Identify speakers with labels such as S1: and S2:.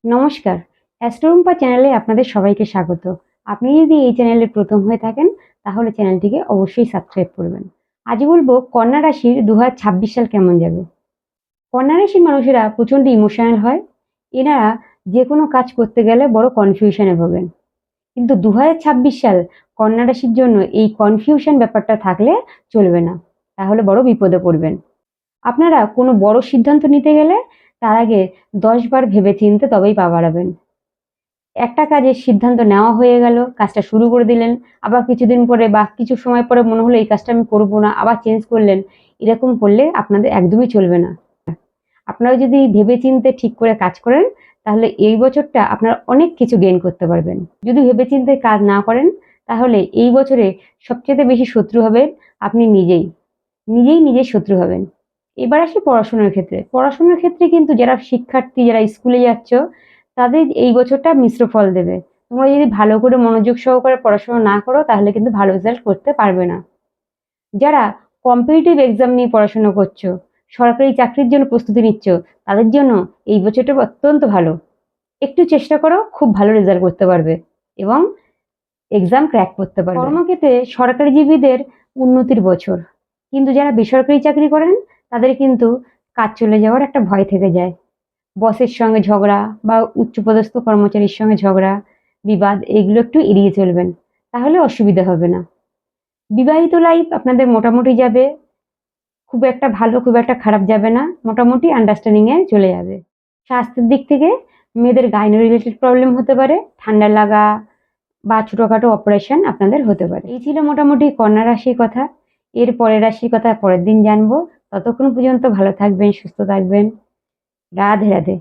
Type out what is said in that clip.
S1: নমস্কার, অ্যাস্ট্রোরুম্পা চ্যানেলে আপনাদের সবাইকে স্বাগত। আপনি যদি এই চ্যানেলে প্রথম হয়ে থাকেন তাহলে চ্যানেলটিকে অবশ্যই সাবস্ক্রাইব করবেন। আজ বলবো কন্যা রাশির 2026 সাল কেমন যাবে। কন্যা রাশির মানুষেরা প্রচণ্ড ইমোশনাল হয়। এনারা যে কোনো কাজ করতে গেলে বড় কনফিউশনে ভোগেন। কিন্তু 2026 সাল কন্যা রাশির জন্য এই কনফিউশন ব্যাপারটা থাকলে চলবে না, তাহলে বড় বিপদে পড়বেন। আপনারা কোনো বড় সিদ্ধান্ত নিতে গেলে তার আগে 10 বার ভেবেচিন্তে তবেই পা বাড়াবেন। একটা কাজের সিদ্ধান্ত নেওয়া হয়ে গেল, কাজটা শুরু করে দিলেন, আবার কিছুদিন পরে বা কিছু সময় পরে মনে হলো এই কাজটা আমি করবো না, আবার চেঞ্জ করলেন। এরকম করলে আপনাদের একদমই চলবে না। আপনারা যদি ভেবেচিন্তে ঠিক করে কাজ করেন তাহলে এই বছরটা আপনারা অনেক কিছু গেইন করতে পারবেন। যদি ভেবেচিন্তে কাজ না করেন তাহলে এই বছরে সবচেয়ে বেশি শত্রু হবেন আপনি নিজেই নিজের শত্রু হবেন। এবার আসি পড়াশোনার ক্ষেত্রে। পড়াশোনার ক্ষেত্রে কিন্তু যারা শিক্ষার্থী, যারা স্কুলে যাচ্ছ, তাদের এই বছরটা মিশ্র ফল দেবে। তোমরা যদি ভালো করে মনোযোগ সহকারে পড়াশোনা না করো তাহলে কিন্তু ভালো রেজাল্ট করতে পারবে না। যারা কম্পিটিটিভ এক্সাম নিয়ে পড়াশোনা করছো, সরকারি চাকরির জন্য প্রস্তুতি নিচ্ছ, তাদের জন্য এই বছরটা অত্যন্ত ভালো। একটু চেষ্টা করো, খুব ভালো রেজাল্ট করতে পারবে এবং এক্সাম ক্র্যাক করতে পারবে। কর্মক্ষেত্রে সরকারিজীবীদের উন্নতির বছর, কিন্তু যারা বেসরকারি চাকরি করেন তাদের কিন্তু কাজ চলে যাওয়ার একটা ভয় থেকে যায়। বসের সঙ্গে ঝগড়া বা উচ্চপদস্থ কর্মচারীর সঙ্গে ঝগড়া, বিবাদ এগুলো একটু এড়িয়ে চলবেন, তাহলে অসুবিধা হবে না। বিবাহিত লাইফ আপনাদের মোটামুটি যাবে, খুব একটা ভালো খুব একটা খারাপ যাবে না, মোটামুটি আন্ডারস্ট্যান্ডিংয়ে চলে যাবে। স্বাস্থ্যের দিক থেকে মেয়েদের গাইনো রিলেটেড প্রবলেম হতে পারে, ঠান্ডা লাগা বা ছোটোখাটো অপারেশন আপনাদের হতে পারে। এই ছিল মোটামুটি কন্যা রাশির কথা। এর পরের রাশির কথা পরের দিন জানবো। ততক্ষণ পর্যন্ত ভালো থাকবেন, সুস্থ থাকবেন। রাধে রাধে।